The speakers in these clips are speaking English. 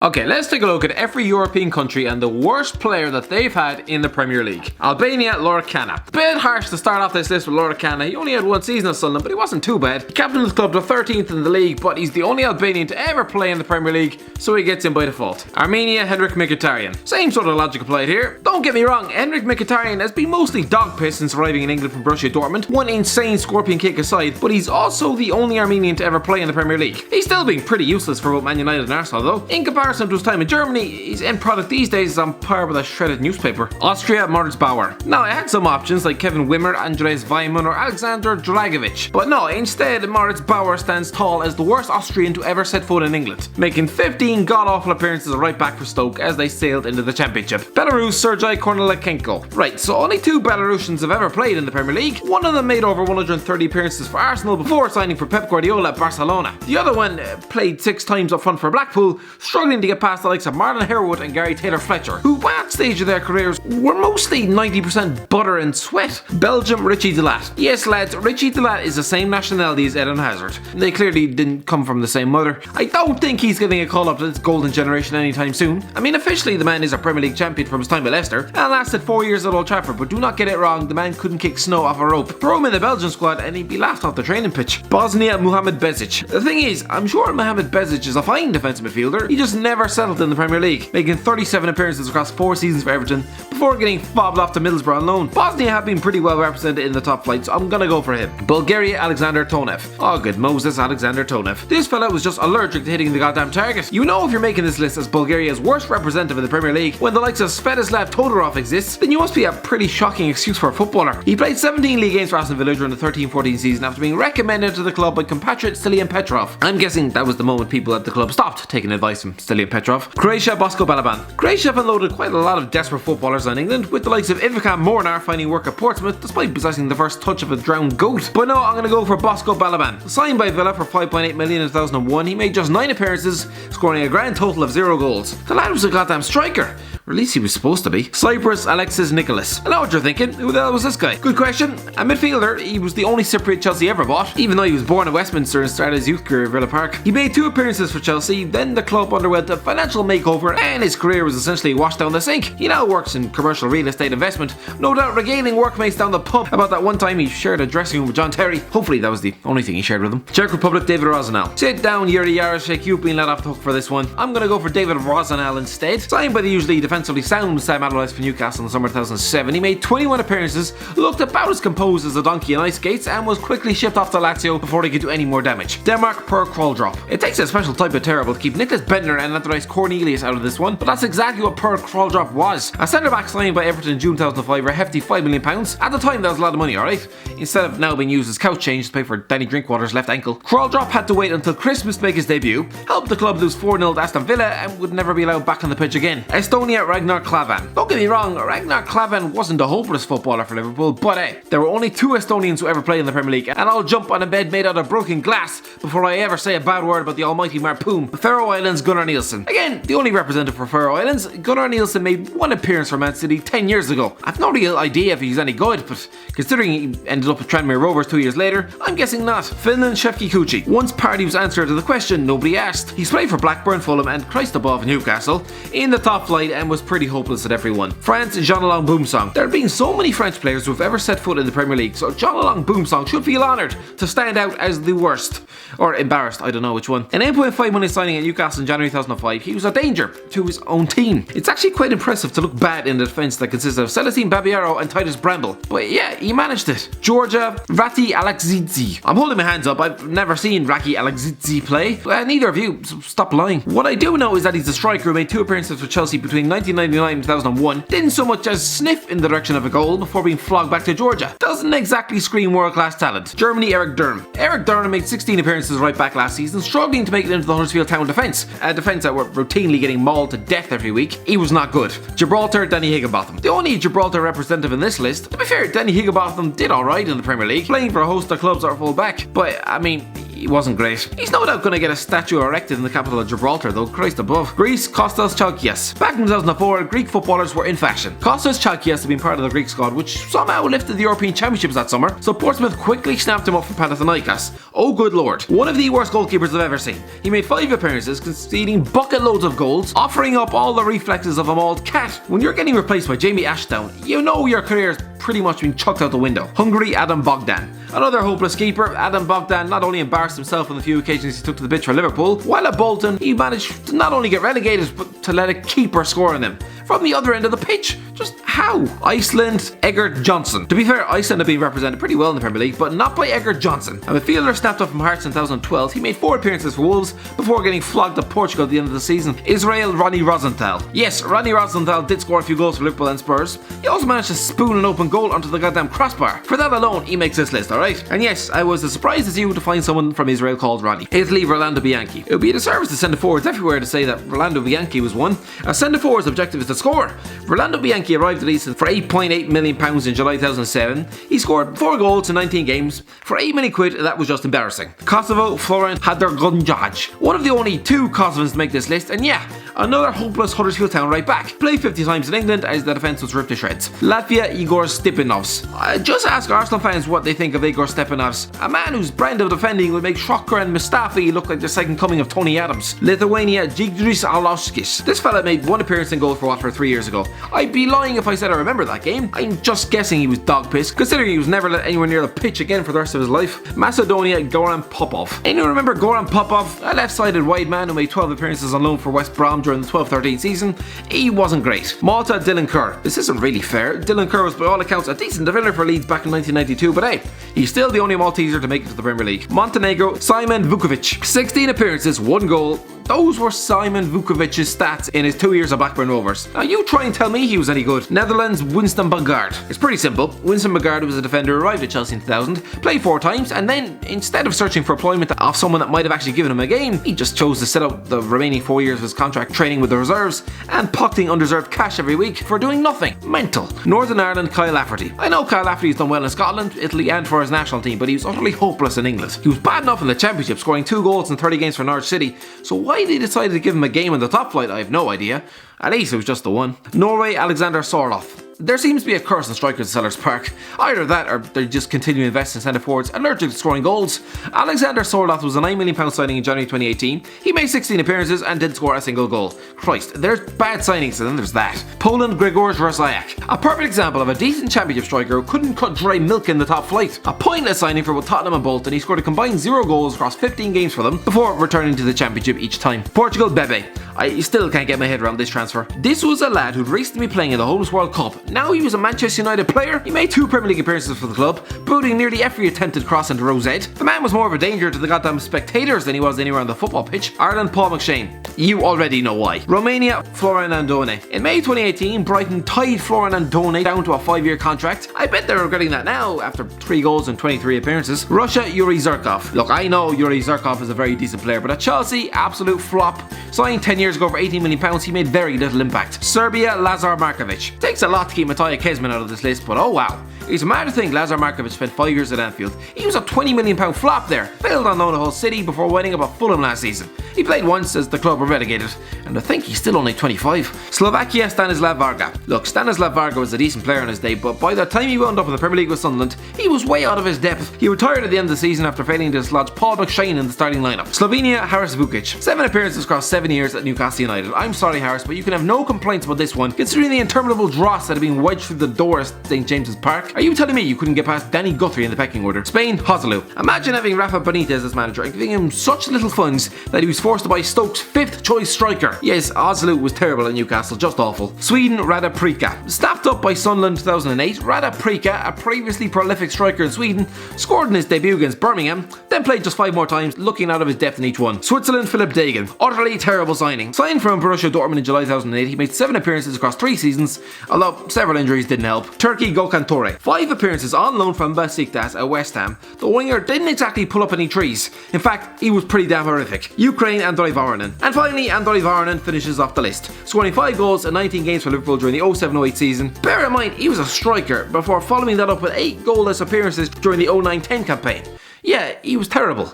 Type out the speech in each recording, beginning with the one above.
Okay, let's take a look at every European country and the worst player that they've had in the Premier League. Albania, Loricana. Bit harsh to start off this list with Loricana. He only had one season at Sunderland, but he wasn't too bad. He captained the club to 13th in the league, but he's the only Albanian to ever play in the Premier League, so he gets in by default. Armenia, Henrik Mkhitaryan. Same sort of logic applied here. Don't get me wrong, Henrik Mkhitaryan has been mostly dog piss since arriving in England from Borussia Dortmund, one insane scorpion kick aside, but he's also the only Armenian to ever play in the Premier League. He's still been pretty useless for both Man United and Arsenal though. In comparison to his time in Germany, his end product these days is on par with a shredded newspaper. Austria, Moritz BAUER. Now, I had some options like Kevin Wimmer, Andres Weimann or Alexander Dragovic, but no, instead Moritz BAUER stands tall as the worst Austrian to ever set foot in England, making 15 god-awful appearances at right back for Stoke as they sailed into the Championship. Belarus, SERGEI Kornilenko. Right, so only two Belarusians have ever played in the Premier League. One of them made over 130 appearances for Arsenal before signing for Pep Guardiola at Barcelona. The other one played 6 times up front for Blackpool, struggling to get past the likes of Marlon Harewood and Gary Taylor-Fletcher, who by that stage of their careers were mostly 90% butter and sweat. Belgium, Richie de Laat. Yes lads, Richie de Laat is the same nationality as Eden Hazard. They clearly didn't come from the same mother. I don't think he's getting a call up to this golden generation anytime soon. I mean, officially the man is a Premier League champion from his time at Leicester and lasted 4 years at Old Trafford, but do not get it wrong, the man couldn't kick snow off a rope. Throw him in the Belgian squad and he'd be laughed off the training pitch. Bosnia, Muhamed Bezic. The thing is, I'm sure Muhamed Bezic is a fine defensive midfielder, he just never settled in the Premier League, making 37 appearances across 4 seasons for Everton before getting fobbed off to Middlesbrough on loan. Bosnia have been pretty well represented in the top flight, so I'm gonna go for him. Bulgaria, Alexander Tonev. Oh good Moses, Alexander Tonev. This fella was just allergic to hitting the goddamn target. You know, if you're making this list as Bulgaria's worst representative in the Premier League, when the likes of Svetislav Todorov exists, then you must be a pretty shocking excuse for a footballer. He played 17 league games for Aston Villa during the 13-14 season after being recommended to the club by compatriot Stilian Petrov. I'm guessing that was the moment people at the club stopped taking advice from Stilian Petrov. Croatia, BOSKO, BALABAN. Croatia have unloaded quite a lot of desperate footballers on England, with the likes of Ivica Mornar finding work at Portsmouth despite possessing the first touch of a drowned goat. But no, I'm going to go for BOSKO BALABAN. Signed by Villa for 5.8 million in 2001, he made just 9 appearances, scoring a grand total of 0 goals. The lad was a goddamn striker. Or at least he was supposed to be. Cyprus, ALEXIS, NICOLAS. I know what you're thinking, who the hell was this guy? Good question. A midfielder, he was the only Cypriot Chelsea ever bought, even though he was born in Westminster and started his youth career at Villa Park. He made 2 appearances for Chelsea, then the club underwent a financial makeover and his career was essentially washed down the sink. He now works in commercial real estate investment, no doubt regaling workmates down the pub about that one time he shared a dressing room with John Terry. Hopefully that was the only thing he shared with him. Czech Republic, David ROZEHNAL. Sit down, Yuri Yarashek, you've been let off the hook for this one. I'm gonna go for David ROZEHNAL instead. Signed by the usually defensively sound Sam Allardyce for Newcastle in the summer 2007, he made 21 appearances, looked about as composed as a donkey in ice skates, and was quickly shipped off to Lazio before he could do any more damage. Denmark, Per Krøldrup. It takes a special type of terrible to keep Niklas Bendtner and Andreas Cornelius out of this one, but that's exactly what Per Krøldrup was. A centre-back signed by Everton in June 2005 for a hefty £5 million. At the time that was a lot of money, alright? Instead of now being used as couch change to pay for Danny Drinkwater's left ankle. Krøldrup had to wait until Christmas to make his debut, helped the club lose 4-0 to Aston Villa, and would never be allowed back on the pitch again. Estonia, Ragnar KLAVAN. Don't get me wrong, Ragnar KLAVAN wasn't a hopeless footballer for Liverpool, but there were only 2 Estonians who ever played in the Premier League, and I'll jump on a bed made out of broken glass before I ever say a bad word about the almighty Marpoom. Faroe Islands, Gunnar Nielsen. Again, the only representative for Faroe Islands, Gunnar Nielsen made 1 appearance for Man City 10 years ago. I've no real idea if he's any good, but considering he ended up at Tranmere Rovers 2 years later, I'm guessing not. Finland, SHEFKI KUQI. Once Pardew's answer to the question nobody asked. He's played for Blackburn, Fulham and Christ above Newcastle in the top flight and was pretty hopeless at everyone. France, JEAN-ALAIN BOUMSONG. There have been so many French players who have ever set foot in the Premier League, so JEAN-ALAIN BOUMSONG should feel honoured to stand out as the worst. Or embarrassed, I don't know which one. An 8.5 million signing at Newcastle in January 2005, he was a danger to his own team. It's actually quite impressive to look bad in the defence that consists of Celestine Babiaro and Titus Bramble. But yeah, he managed it. Georgia, RATI ALEXIDZE. I'm holding my hands up, I've never seen RATI ALEXIDZE play. Neither of you, so stop lying. What I do know is that he's a striker who made 2 appearances for Chelsea between 1999 and 2001, didn't so much as sniff in the direction of a goal before being flogged back to Georgia. Doesn't exactly scream world-class talent. Germany, Eric Durham. Eric Durham made 16 appearances right back last season, struggling to make it into the Huddersfield Town defence, a defence that were routinely getting mauled to death every week. He was not good. Gibraltar, Danny Higginbotham. The only Gibraltar representative in this list. To be fair, Danny Higginbotham did alright in the Premier League, playing for a host of clubs that are full back, but I mean, he wasn't great. He's no doubt going to get a statue erected in the capital of Gibraltar though, Christ above. Greece, Kostas, CHALKIAS. Back in 2004, Greek footballers were in fashion. Kostas Chalkias had been part of the Greek squad, which somehow lifted the European Championships that summer, so Portsmouth quickly snapped him up from Panathinaikos. Oh good lord. One of the worst goalkeepers I've ever seen. He made 5 appearances, conceding bucket loads of goals, offering up all the reflexes of a mauled cat. When you're getting replaced by Jamie Ashdown, you know your career's pretty much been chucked out the window. Hungary Adam Bogdan. Another hopeless keeper, Adam Bogdan not only embarrassed himself on the few occasions he took to the pitch for Liverpool, while at Bolton he managed to not only get relegated but to let a keeper score on them from the other end of the pitch. Just how? Iceland, EGGERT, JONSSON. To be fair, Iceland have been represented pretty well in the Premier League, but not by EGGERT Johnson. A midfielder snapped up from Hearts in 2012, he made 4 appearances for Wolves before getting flogged at Portugal at the end of the season. Israel, Ronnie Rosenthal. Yes, Ronnie Rosenthal did score a few goals for Liverpool and Spurs. He also managed to spoon an open goal onto the goddamn crossbar. For that alone, he makes this list, alright? And yes, I was as surprised as you to find someone from Israel called Ronnie. Italy, ROLANDO BIANCHI. It would be a disservice to centre forwards everywhere to say that ROLANDO BIANCHI was one. A centre forward's objective is to score. ROLANDO BIANCHI arrived at Easton for £8.8 million in July 2007. He scored 4 goals in 19 games. For £8 million, that was just embarrassing. Kosovo, Florent Hadergunjaj. One of the only 2 Kosovans to make this list, and yeah, another hopeless Huddersfield Town right back. Played 50 times in England as the defence was ripped to shreds. Latvia, Igor Stepanovs. Just ask Arsenal fans what they think of Igor Stepanovs, a man whose brand of defending would make Shocker and Mustafi look like the second coming of Tony Adams. Lithuania, Žydrūnas Arlauskis. This fella made 1 appearance in goal for Watford 3 years ago. I'd be lying if I said I remember that game. I'm just guessing he was dog piss, considering he was never let anywhere near the pitch again for the rest of his life. Macedonia, Goran Popov. Anyone remember Goran Popov? A left-sided wide man who made 12 appearances on loan for West Brom during the 12-13 season. He wasn't great. Malta, Dylan Kerr. This isn't really fair. Dylan Kerr was by all accounts a decent defender for Leeds back in 1992, but hey, he's still the only Malteser to make it to the Premier League. Montenegro, Simon Vukovic. 16 appearances, 1 goal. Those were Simon Vukovic's stats in his 2 years of Blackburn Rovers. Now you try and tell me he was any good. Netherlands, Winston Bogarde. It's pretty simple. Winston Bogarde was a defender who arrived at Chelsea in 2000, played 4 times, and then instead of searching for employment off someone that might have actually given him a game, he just chose to sit out the remaining 4 years of his contract training with the reserves and pocketing undeserved cash every week for doing nothing. Mental. Northern Ireland, Kyle Lafferty. I know Kyle Lafferty's done well in Scotland, Italy and for his national team, but he was utterly hopeless in England. He was bad enough in the Championship, scoring 2 goals in 30 games for Norwich City, so why they decided to give him a game in the top flight, I have no idea. At least it was just the one. Norway, Alexander Sorloth. There seems to be a curse on strikers at Sellers Park. Either that or they just continue to invest in centre forwards allergic to scoring goals. Alexander Sorloth was a £9 million signing in January 2018. He made 16 appearances and didn't score a single goal. Christ, there's bad signings and then there's that. Poland, Grzegorz Rosajak. A perfect example of a decent Championship striker who couldn't cut dry milk in the top flight. A pointless signing for both Tottenham and Bolton. He scored a combined 0 goals across 15 games for them before returning to the Championship each time. Portugal, Bebe. I still can't get my head around this transfer. This was a lad who'd recently been playing in the Homes World Cup. Now he was a Manchester United player. He made 2 Premier League appearances for the club, booting nearly every attempted cross into Rosette. The man was more of a danger to the goddamn spectators than he was anywhere on the football pitch. Ireland, Paul McShane. You already know why. Romania, Florin Andone. In May 2018, Brighton tied Florin Andone down to a 5-year contract. I bet they're regretting that now after 3 goals and 23 appearances. Russia, Yuri Zirkov. Look, I know Yuri Zirkov is a very decent player, but at Chelsea, absolute flop. Signed 10 years ago for £18 million, he made very little impact. Serbia, Lazar Markovic. Takes a lot to keep Matija Kezman out of this list, but oh wow. It's mad to think Lazar Markovic spent 5 years at Anfield. He was a £20 million flop there, failed on loan to Hull City before winning up at Fulham last season. He played once as the club were relegated, and I think he's still only 25. Slovakia, Stanislav Varga. Look, Stanislav Varga was a decent player in his day, but by the time he wound up in the Premier League with Sunderland, he was way out of his depth. He retired at the end of the season after failing to dislodge Paul McShane in the starting lineup. Slovenia, Haris Vukic. 7 appearances across 7 years at Newcastle United. I'm sorry Haris, but you can have no complaints about this one, considering the interminable dross that had been wedged through the door at St James's Park. Are you telling me you couldn't get past Danny Guthrie in the pecking order? Spain, Joselu. Imagine having Rafa Benitez as manager and giving him such little funds that he was forced to buy Stoke's 5th choice striker. Yes, Joselu was terrible at Newcastle, just awful. Sweden, Rada Prika. Staffed up by Sunderland in 2008, Rada Prika, a previously prolific striker in Sweden, scored in his debut against Birmingham, then played just 5 more times, looking out of his depth in each one. Switzerland, Philip Dagen. Utterly terrible signing. Signed from Borussia Dortmund in July 2008, he made 7 appearances across 3 seasons, although several injuries didn't help. Turkey, Gökhan Töre. 5 appearances on loan from Besiktas at West Ham. The winger didn't exactly pull up any trees. In fact, he was pretty damn horrific. Ukraine, Andrei Varanin. And finally, Andrei Varanin finishes off the list, scoring 5 goals in 19 games for Liverpool during the 07-08 season. Bear in mind, he was a striker before following that up with 8 goalless appearances during the 09-10 campaign. Yeah, he was terrible.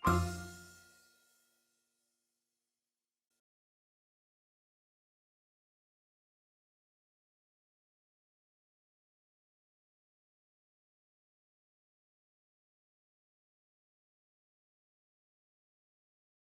Bye.